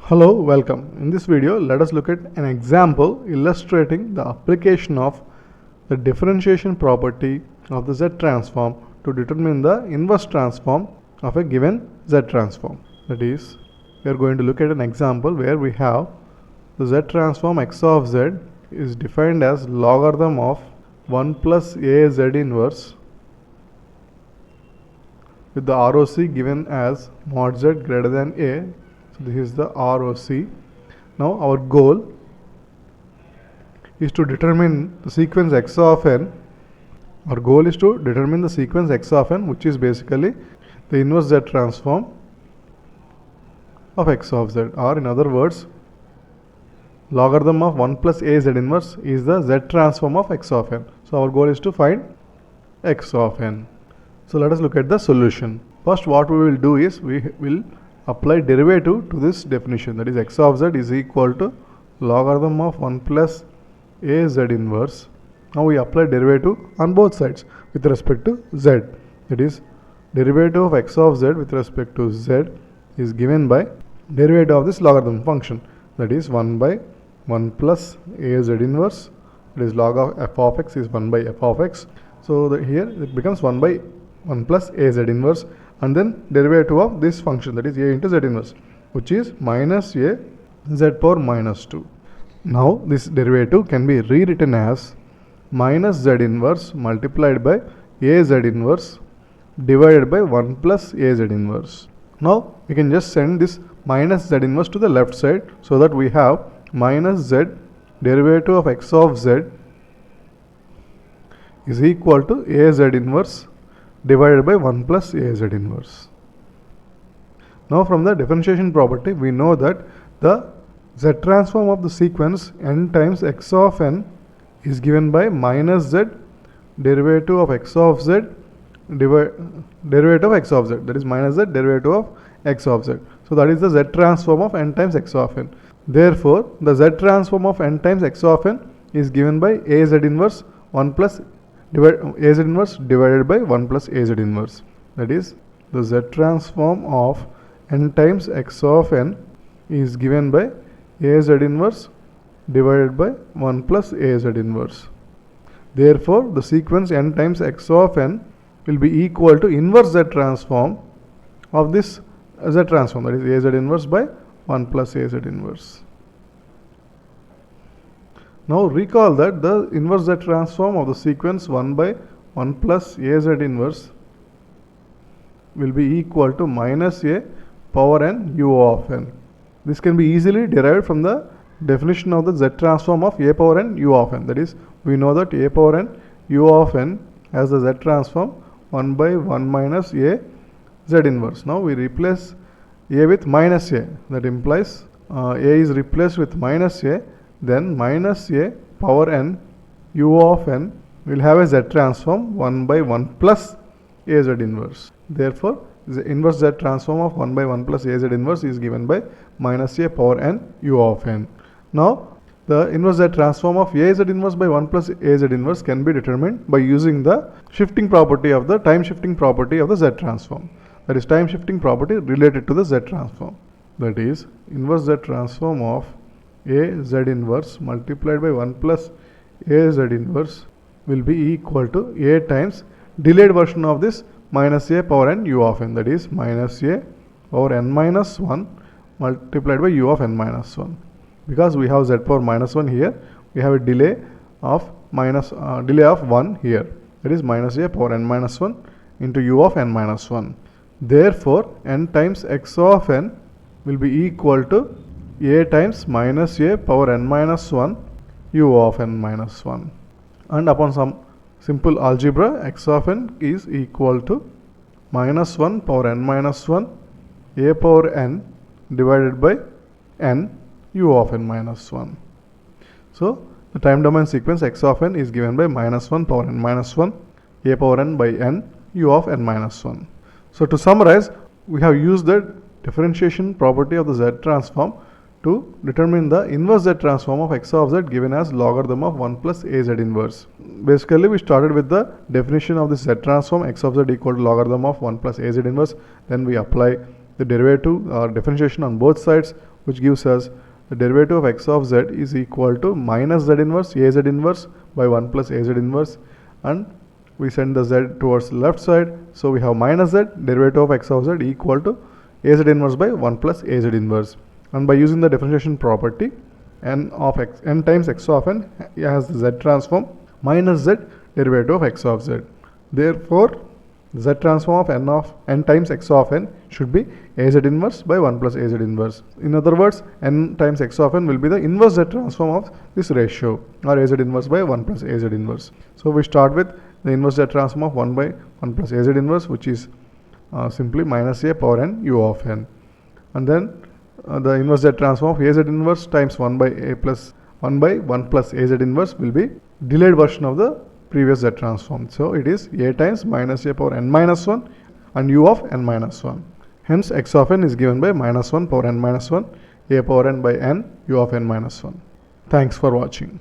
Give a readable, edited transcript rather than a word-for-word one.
Hello, welcome. In this video, let us look at an example illustrating the application of the differentiation property of the Z transform to determine the inverse transform of a given Z transform. That is, we are going to look at an example where we have the Z transform x of Z is defined as logarithm of 1 plus a Z inverse with the ROC given as mod Z greater than a. So this is the ROC. Now our goal is to determine the sequence x of n. Our goal is to determine the sequence x of n, which is basically the inverse Z transform of x of z, or in other words, logarithm of 1 plus a Z inverse is the Z transform of x of n. So our goal is to find x of n. So let us look at the solution. First, what we will do is we will apply derivative to this definition, that is x of z is equal to logarithm of 1 plus a Z inverse. Now we apply derivative on both sides with respect to z. That is, derivative of x of z with respect to z is given by derivative of this logarithm function, that is 1 by 1 plus a Z inverse, that is log of f of x is 1 by f of x. So here it becomes 1 by 1 plus a Z inverse, and then derivative of this function, that is a into Z inverse, which is minus a Z power minus 2. Now this derivative can be rewritten as minus Z inverse multiplied by a Z inverse divided by 1 plus a Z inverse. Now we can just send this minus Z inverse to the left side, so that we have minus Z derivative of x of z is equal to a Z inverse divided by 1 plus a Z inverse. Now from the differentiation property, we know that the Z transform of the sequence n times x of n is given by minus Z derivative of x of z derivative of x of z, that is minus Z derivative of x of z. So that is the Z transform of n times x of n. Therefore, the Z transform of n times x of n is given by a Z inverse 1 plus a Z inverse divided by 1 plus a Z inverse. That is, the Z transform of n times x of n is given by a Z inverse divided by 1 plus a Z inverse. Therefore, the sequence n times x of n will be equal to inverse Z transform of this Z transform, that is a Z inverse by 1 plus a Z inverse. Now recall that the inverse Z transform of the sequence 1 by 1 plus a Z inverse will be equal to minus a power n u of n. This can be easily derived from the definition of the Z transform of a power n u of n. That is, we know that a power n u of n has the Z transform 1 by 1 minus a Z inverse. Now we replace a with minus a, that implies a is replaced with minus a, then minus a power n u of n will have a Z transform 1 by 1 plus a Z inverse. Therefore, the inverse Z transform of 1 by 1 plus a Z inverse is given by minus a power n u of n. Now, the inverse Z transform of a Z inverse by 1 plus a Z inverse can be determined by using the shifting property of the time shifting property of the Z transform. That is, time shifting property related to the Z transform. That is, inverse Z transform of a Z inverse multiplied by 1 plus a Z inverse will be equal to a times delayed version of this minus a power n u of n, that is minus a power n minus 1 multiplied by u of n minus 1. Because we have z power minus 1 here, we have a delay of 1 here, that is minus a power n minus 1 into u of n minus 1. Therefore, n times x of n will be equal to a times minus a power n minus 1 u of n minus 1. And upon some simple algebra, x of n is equal to minus 1 power n minus 1 a power n divided by n u of n minus 1. So, the time domain sequence x of n is given by minus 1 power n minus 1 a power n by n u of n minus 1. So, to summarize, we have used the differentiation property of the Z transform to determine the inverse Z transform of x of z given as logarithm of 1 plus a Z inverse. Basically, we started with the definition of the Z transform x of z equal to logarithm of 1 plus a Z inverse. Then we apply the derivative or differentiation on both sides. which gives us the derivative of x of z is equal to minus z inverse a z inverse by 1 plus a z inverse, and we send the z towards the left side, so we have minus z derivative of x of z equal to a z inverse by 1 plus a z inverse. And by using the differentiation property, n times x of n has the z transform minus z derivative of x of z. Therefore, z transform of n times x of n should be a z inverse by 1 plus a z inverse. In other words, n times x of n will be the inverse z transform of this ratio, or a z inverse by 1 plus a z inverse. So we start with the inverse z transform of 1 by 1 plus a z inverse, which is simply minus a power n u of n. And then the inverse z transform of a z inverse times 1 by 1 plus a z inverse will be delayed version of the previous z transform. So it is a times minus a power n minus 1 and u of n minus 1. Hence x of n is given by minus 1 power n minus 1, a power n by n, u of n minus 1. Thanks for watching.